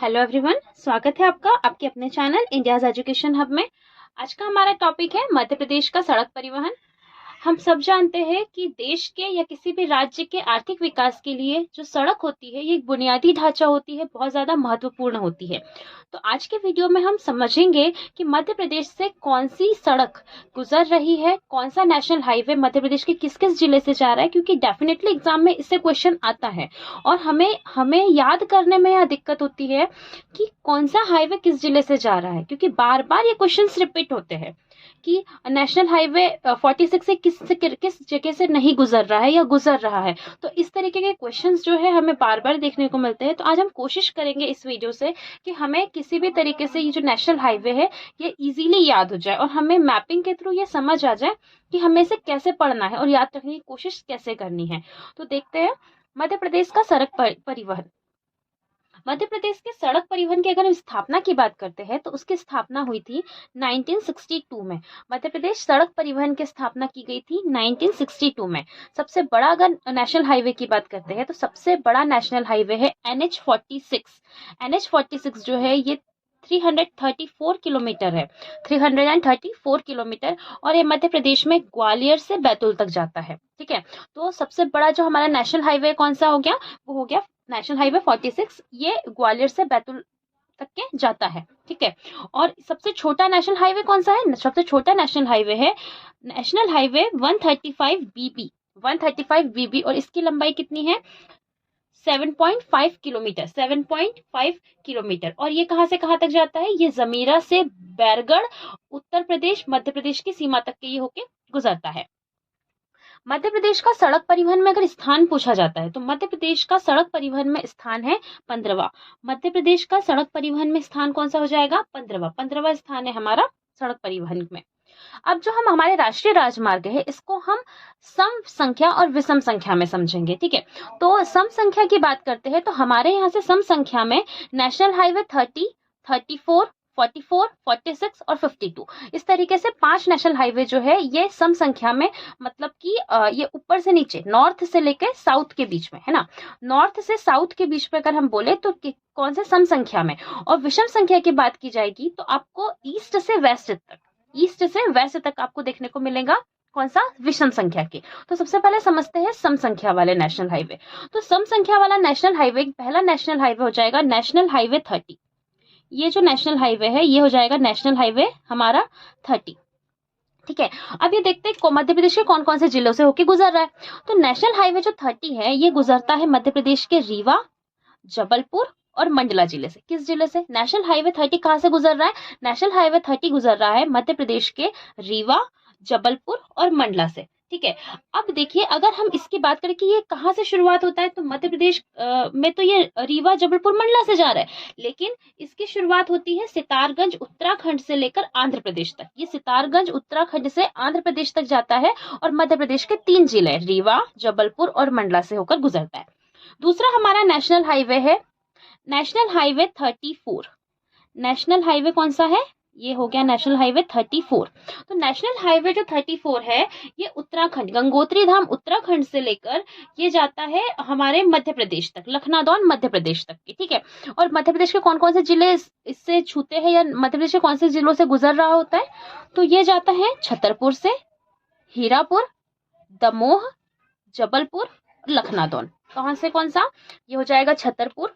Hello everyone, स्वागत है आपका आपके अपने चैनल इंडियाज एजुकेशन हब में। आज का हमारा टॉपिक है मध्य प्रदेश का सड़क परिवहन। हम सब जानते हैं कि देश के या किसी भी राज्य के आर्थिक विकास के लिए जो सड़क होती है ये एक बुनियादी ढांचा होती है, बहुत ज़्यादा महत्वपूर्ण होती है। तो आज के वीडियो में हम समझेंगे कि मध्य प्रदेश से कौन सी सड़क गुजर रही है, कौन सा नेशनल हाईवे मध्य प्रदेश के किस किस जिले से जा रहा है, क्योंकि डेफिनेटली एग्जाम में इससे क्वेश्चन आता है और हमें हमें याद करने में यह दिक्कत होती है कि कौन सा हाईवे किस जिले से जा रहा है, क्योंकि बार बार ये क्वेश्चंस रिपीट होते हैं कि नेशनल हाईवे 46 से किस जगह से नहीं गुजर रहा है या गुजर रहा है। तो इस तरीके के क्वेश्चंस जो है हमें बार बार देखने को मिलते हैं। तो आज हम कोशिश करेंगे इस वीडियो से कि हमें किसी भी तरीके से ये जो नेशनल हाईवे है ये इजीली याद हो जाए और हमें मैपिंग के थ्रू ये समझ आ जाए कि हमें इसे कैसे पढ़ना है और याद रखने की कोशिश कैसे करनी है। तो देखते हैं मध्य प्रदेश का सड़क परिवहन। मध्य प्रदेश के सड़क परिवहन की अगर हम स्थापना की बात करते हैं तो उसकी स्थापना हुई थी 1962 में। मध्य प्रदेश सड़क परिवहन की स्थापना की गई थी 1962 में। सबसे बड़ा अगर नेशनल हाईवे की बात करते हैं तो सबसे बड़ा नेशनल हाईवे है NH46। NH46 जो है ये 334 किलोमीटर है, 334 किलोमीटर, और ये मध्य प्रदेश में ग्वालियर से बैतूल तक जाता है। ठीक है, तो सबसे बड़ा जो हमारा नेशनल हाईवे कौन सा हो गया, वो हो गया नेशनल हाईवे 46। ये ग्वालियर से बैतूल तक के जाता है। ठीक है, और सबसे छोटा नेशनल हाईवे कौन सा है? सबसे छोटा नेशनल हाईवे है नेशनल हाईवे 135BB, 135BB, और इसकी लंबाई कितनी है? 7.5 किलोमीटर, 7.5 किलोमीटर। और ये कहां से कहां तक जाता है? ये जमीरा से बैरगढ़, उत्तर प्रदेश मध्य प्रदेश की सीमा तक के ये होके गुजरता है। मध्य प्रदेश का सड़क परिवहन में अगर स्थान पूछा जाता है तो मध्य प्रदेश का सड़क परिवहन में स्थान है 15वां। मध्य प्रदेश का सड़क परिवहन में स्थान कौन सा हो जाएगा? 15वां स्थान है हमारा सड़क परिवहन में। अब जो हम हमारे राष्ट्रीय राजमार्ग है इसको हम सम संख्या और विषम संख्या में समझेंगे। ठीक है, तो सम संख्या की बात करते हैं तो हमारे यहाँ से सम संख्या में नेशनल हाईवे 30, 34, 44, 46 और 52, इस तरीके से 5 नेशनल हाईवे जो है ये सम संख्या में, मतलब कि ये ऊपर से नीचे, नॉर्थ से लेकर साउथ के बीच में है ना, नॉर्थ से साउथ के बीच में अगर हम बोले तो कौन से सम संख्या में। और विषम संख्या की बात की जाएगी तो आपको ईस्ट से वेस्ट तक, ईस्ट से वेस्ट तक आपको देखने को मिलेगा कौन सा? विषम संख्या के। तो सबसे पहले समझते हैं सम संख्या वाले नेशनल हाईवे। तो सम संख्या वाला नेशनल हाईवे, पहला नेशनल हाईवे हो जाएगा नेशनल हाईवे 30। ये जो नेशनल हाईवे है ये हो जाएगा नेशनल हाईवे हमारा 30। ठीक है, अब ये देखते हैं मध्य प्रदेश के कौन कौन से जिलों से होके गुजर रहा है। तो नेशनल हाईवे जो 30 है ये गुजरता है मध्य प्रदेश के रीवा, जबलपुर और मंडला जिले से। किस जिले से? नेशनल हाईवे 30 कहां से गुजर रहा है? नेशनल हाईवे 30 गुजर रहा है मध्य प्रदेश के रीवा, जबलपुर और मंडला से। ठीक है, अब देखिए अगर हम इसकी बात करें कि ये कहां से शुरुआत होता है तो मध्य प्रदेश में तो ये रीवा, जबलपुर, मंडला से जा रहा है, लेकिन इसकी शुरुआत होती है सितारगंज उत्तराखंड से लेकर आंध्र प्रदेश तक। ये सितारगंज उत्तराखंड से आंध्र प्रदेश तक जाता है और मध्य प्रदेश के 3 जिले रीवा, जबलपुर और मंडला से होकर गुजरता है। दूसरा हमारा नेशनल हाईवे है नेशनल हाईवे 34। नेशनल हाईवे कौन सा है? ये हो गया नेशनल हाईवे 34। तो नेशनल हाईवे जो 34 है ये उत्तराखंड, गंगोत्री धाम उत्तराखंड से लेकर ये जाता है हमारे मध्य प्रदेश तक, लखनादौन मध्य प्रदेश तक की। ठीक है, और मध्य प्रदेश के कौन कौन से जिले इससे छूते हैं या मध्य प्रदेश के कौन से जिलों से गुजर रहा होता है? तो ये जाता है छतरपुर से, हीरापुर, दमोह, जबलपुर, लखनादौन। कहां से कौन सा? ये हो जाएगा छतरपुर,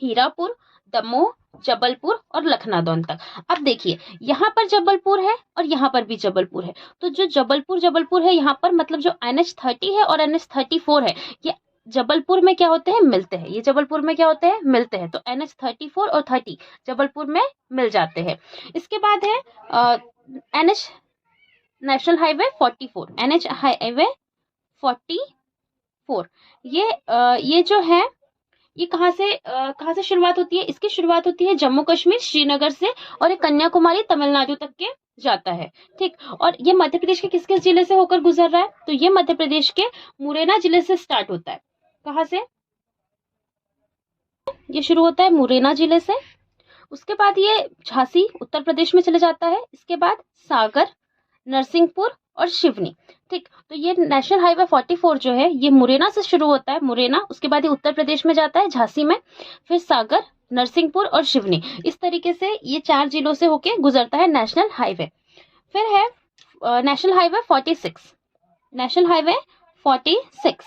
हीरापुर, दमोह, जबलपुर और लखनादौन तक। अब देखिए यहाँ पर जबलपुर है और यहाँ पर भी जबलपुर है, तो जो जबलपुर है यहाँ पर, मतलब जो NH30 है और NH34 है ये जबलपुर में क्या होते हैं? मिलते हैं। ये जबलपुर में क्या होते हैं? मिलते हैं। तो NH34 और 30 जबलपुर में मिल जाते हैं। इसके बाद है NH national highway 44, NH highway 44। ये जो है ये कहां से शुरुआत होती है? इसकी शुरुआत होती है जम्मू कश्मीर, श्रीनगर से, और ये कन्याकुमारी, तमिलनाडु तक के जाता है। ठीक, और ये मध्य प्रदेश के किस किस जिले से होकर गुजर रहा है? तो ये मध्य प्रदेश के मुरैना जिले से स्टार्ट होता है। कहां से? ये शुरू होता है मुरैना जिले से। उसके बाद ये झांसी उत्तर प्रदेश में चले जाता है। इसके बाद सागर, नरसिंहपुर और शिवनी। ठीक, तो ये नेशनल हाईवे 44 जो है ये मुरैना से शुरू होता है, मुरैना, उसके बाद ये उत्तर प्रदेश में जाता है झांसी में, फिर सागर, नरसिंहपुर और सिवनी। इस तरीके से ये 4 जिलों से होके गुजरता है नेशनल हाईवे। फिर है नेशनल हाईवे 46। नेशनल हाईवे 46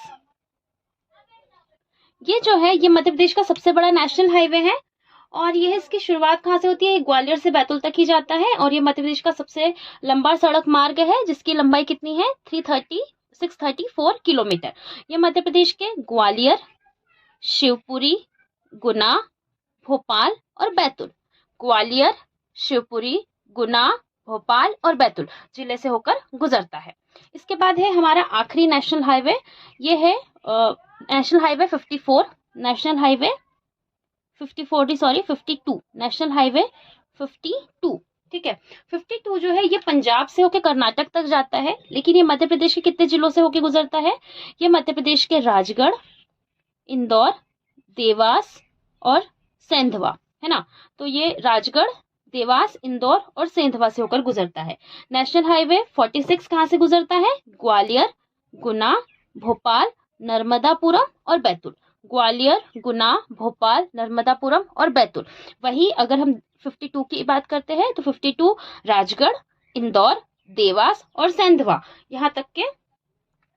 ये जो है ये मध्य प्रदेश का सबसे बड़ा नेशनल हाईवे है और यह इसकी शुरुआत कहाँ से होती है? ग्वालियर से बैतूल तक ही जाता है और ये मध्य प्रदेश का सबसे लंबा सड़क मार्ग है जिसकी लंबाई कितनी है? 634 किलोमीटर। ये मध्य प्रदेश के ग्वालियर, शिवपुरी, गुना, भोपाल और बैतूल, ग्वालियर, शिवपुरी, गुना, भोपाल और बैतूल जिले से होकर गुजरता है। इसके बाद है हमारा आखिरी नेशनल हाईवे, ये है national highway 54, national highway 52, national highway 52। ठीक है, 52 जो है ये पंजाब से होकर कर्नाटक तक जाता है, लेकिन ये मध्य प्रदेश के कितने जिलों से होकर गुजरता है? ये मध्य प्रदेश के राजगढ़, इंदौर, देवास और सेंधवा, है ना। तो ये राजगढ़, देवास, इंदौर और सेंधवा से होकर गुजरता है। नेशनल हाईवे 46 कहाँ से गुजरता है? ग्वालियर, गुना, भोपाल, नर्मदापुरम और बैतूल, ग्वालियर, गुना, भोपाल, नर्मदापुरम और बैतूल। वही अगर हम 52 की बात करते हैं तो 52 राजगढ़, इंदौर, देवास और सेंधवा यहाँ तक के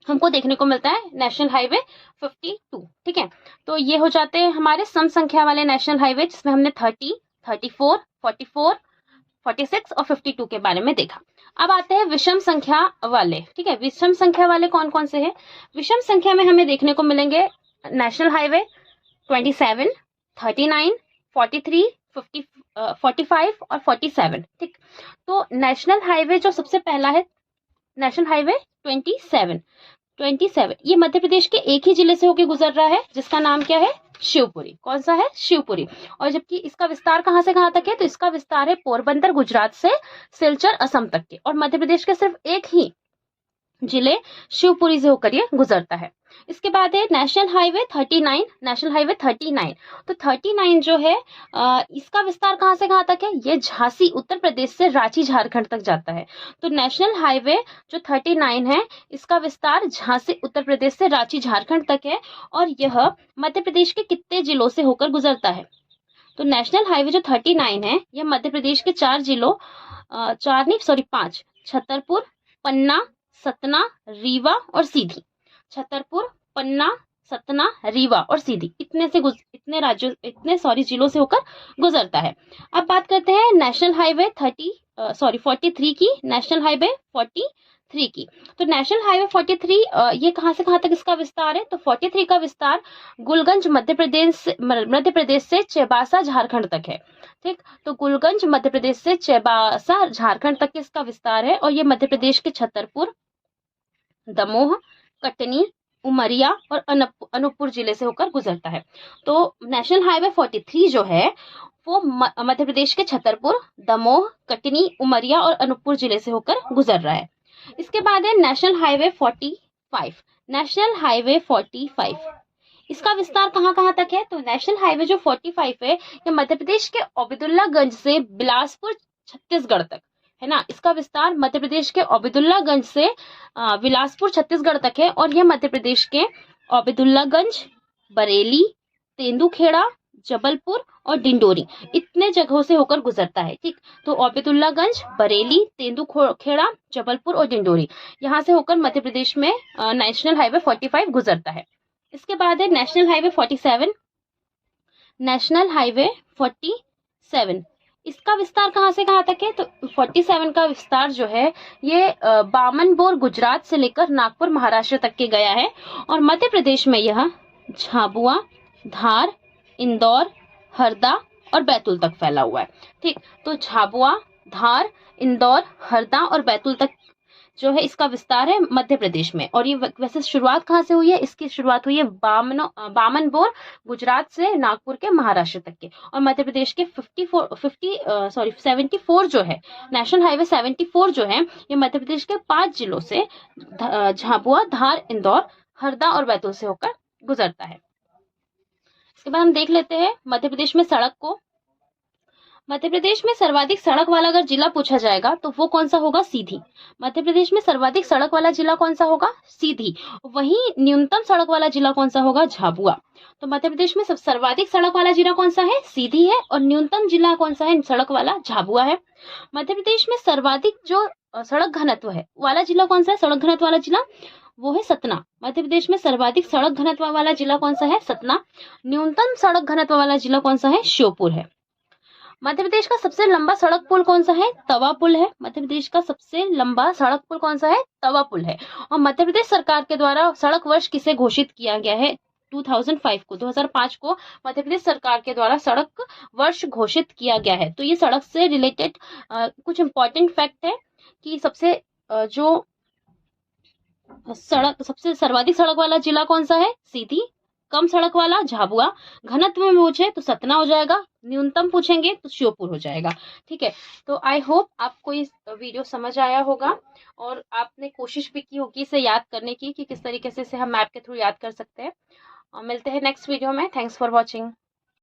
हमको देखने को मिलता है नेशनल हाईवे 52। ठीक है, तो ये हो जाते हैं हमारे सम संख्या वाले नेशनल हाईवे जिसमें हमने 30, 34, 44, 46 और 52 के बारे में देखा। अब आते हैं विषम संख्या वाले। ठीक है, विषम संख्या वाले कौन कौन से हैं? विषम संख्या में हमें देखने को मिलेंगे नेशनल हाईवे 27, 39, 43, 50, 45 और 47। ठीक, तो नेशनल हाईवे जो सबसे पहला है नेशनल हाईवे 27 ये मध्य प्रदेश के एक ही जिले से होकर गुजर रहा है जिसका नाम क्या है? शिवपुरी। कौन सा है? शिवपुरी। और जबकि इसका विस्तार कहां से कहां तक है? तो इसका विस्तार है पोरबंदर गुजरात से सिलचर असम तक के, और मध्य प्रदेश के सिर्फ एक ही जिले शिवपुरी से होकर ये गुजरता है। इसके बाद है नेशनल हाईवे 39, नेशनल हाईवे 39। तो 39 जो है इसका विस्तार कहां से कहां तक है? ये झांसी उत्तर प्रदेश से रांची झारखंड तक जाता है। तो नेशनल हाईवे जो 39 है इसका विस्तार झांसी उत्तर प्रदेश से रांची झारखंड तक है और यह मध्य प्रदेश के कितने जिलों से होकर गुजरता है? तो नेशनल हाईवे जो 39 है यह मध्य प्रदेश के 4 जिलों 5 छतरपुर, पन्ना, सतना, रीवा और सीधी। छतरपुर, पन्ना, सतना, रीवा और सीधी इतने जिलों से होकर गुजरता है। अब बात करते हैं नेशनल हाईवे 43 की, नेशनल हाईवे 43 की। तो नेशनल हाईवे 43 ये कहां से कहां तक इसका विस्तार है? तो 43 का विस्तार गुलगंज मध्य प्रदेश से चेबासा झारखंड तक है। ठीक, तो गुलगंज मध्य प्रदेश से चेबासा झारखंड तक इसका विस्तार है और ये मध्य प्रदेश के छतरपुर, दमोह, कटनी, उमरिया और अनूपपुर जिले से होकर गुजरता है। तो नेशनल हाईवे 43 जो है वो मध्य प्रदेश के छतरपुर, दमोह, कटनी, उमरिया और अनूपपुर जिले से होकर गुजर रहा है। इसके बाद है नेशनल हाईवे 45। नेशनल हाईवे 45 इसका विस्तार कहां कहां तक है? तो नेशनल हाईवे जो 45 है ये मध्य प्रदेश के ओबेदुल्लागंज से बिलासपुर छत्तीसगढ़ तक, है ना। इसका विस्तार मध्य प्रदेश के ओबेदुल्लागंज से बिलासपुर छत्तीसगढ़ तक है और यह मध्य प्रदेश के ओबेदुल्लागंज, बरेली, तेंदुखेड़ा, जबलपुर और डिंडोरी इतने जगहों से होकर गुजरता है। ठीक, तो ओबेदुल्लागंज, बरेली, तेंदुखेड़ा, जबलपुर और डिंडोरी यहाँ से होकर मध्य प्रदेश में नेशनल हाईवे 45 गुजरता है। इसके बाद है नेशनल हाईवे 47। नेशनल हाईवे 47 इसका विस्तार कहां से कहां तक है? तो 47 का विस्तार जो है ये बामनबोर गुजरात से लेकर नागपुर महाराष्ट्र तक के गया है और मध्य प्रदेश में यह झाबुआ, धार, इंदौर, हरदा और बैतूल तक फैला हुआ है। ठीक, तो झाबुआ, धार, इंदौर, हरदा और बैतूल तक जो है इसका विस्तार है मध्य प्रदेश में। और ये वैसे शुरुआत कहाँ से हुई है? इसकी शुरुआत हुई है बामनबोर गुजरात से नागपुर के महाराष्ट्र तक के, और मध्य प्रदेश के 74 जो है नेशनल हाईवे 74 जो है ये मध्य प्रदेश के 5 जिलों से झाबुआ, धार, इंदौर, हरदा और बैतूल से होकर गुजरता है। इसके बाद हम देख लेते हैं मध्य प्रदेश में सड़क को। मध्य प्रदेश में सर्वाधिक सड़क वाला अगर जिला पूछा जाएगा तो वो कौन सा होगा? सीधी। मध्य प्रदेश में सर्वाधिक सड़क वाला जिला कौन सा होगा? सीधी। वहीं न्यूनतम सड़क वाला जिला कौन सा होगा? झाबुआ। तो मध्य प्रदेश में सब सर्वाधिक सड़क वाला जिला कौन सा है? सीधी है। और न्यूनतम जिला कौन सा है सड़क वाला? झाबुआ है। मध्य प्रदेश में सर्वाधिक जो सड़क घनत्व है वाला जिला कौन सा है? सड़क घनत्व वाला जिला वो है सतना। मध्य प्रदेश में सर्वाधिक सड़क घनत्व वाला जिला कौन सा है? सतना। न्यूनतम सड़क घनत्व वाला जिला कौन सा है? श्योपुर है। मध्य प्रदेश का सबसे लंबा सड़क पुल कौन सा है? तवा पुल है। मध्य प्रदेश का सबसे लंबा सड़क पुल कौन सा है? तवा पुल है। और मध्य प्रदेश सरकार के द्वारा सड़क वर्ष किसे घोषित किया गया है? 2005 को मध्य प्रदेश सरकार के द्वारा सड़क वर्ष घोषित किया गया है। तो ये सड़क से रिलेटेड कुछ इंपॉर्टेंट फैक्ट है कि सबसे जो सबसे सर्वाधिक सड़क वाला जिला कौन सा है? सीधी। कम सड़क वाला झाबुआ। घनत्व में पूछे तो सतना हो जाएगा। न्यूनतम पूछेंगे तो श्योपुर हो जाएगा। ठीक है, तो आई होप आपको इस वीडियो समझ आया होगा और आपने कोशिश भी की होगी इसे याद करने की कि किस तरीके से इसे हम मैप के थ्रू याद कर सकते हैं। मिलते हैं नेक्स्ट वीडियो में। Thanks for watching.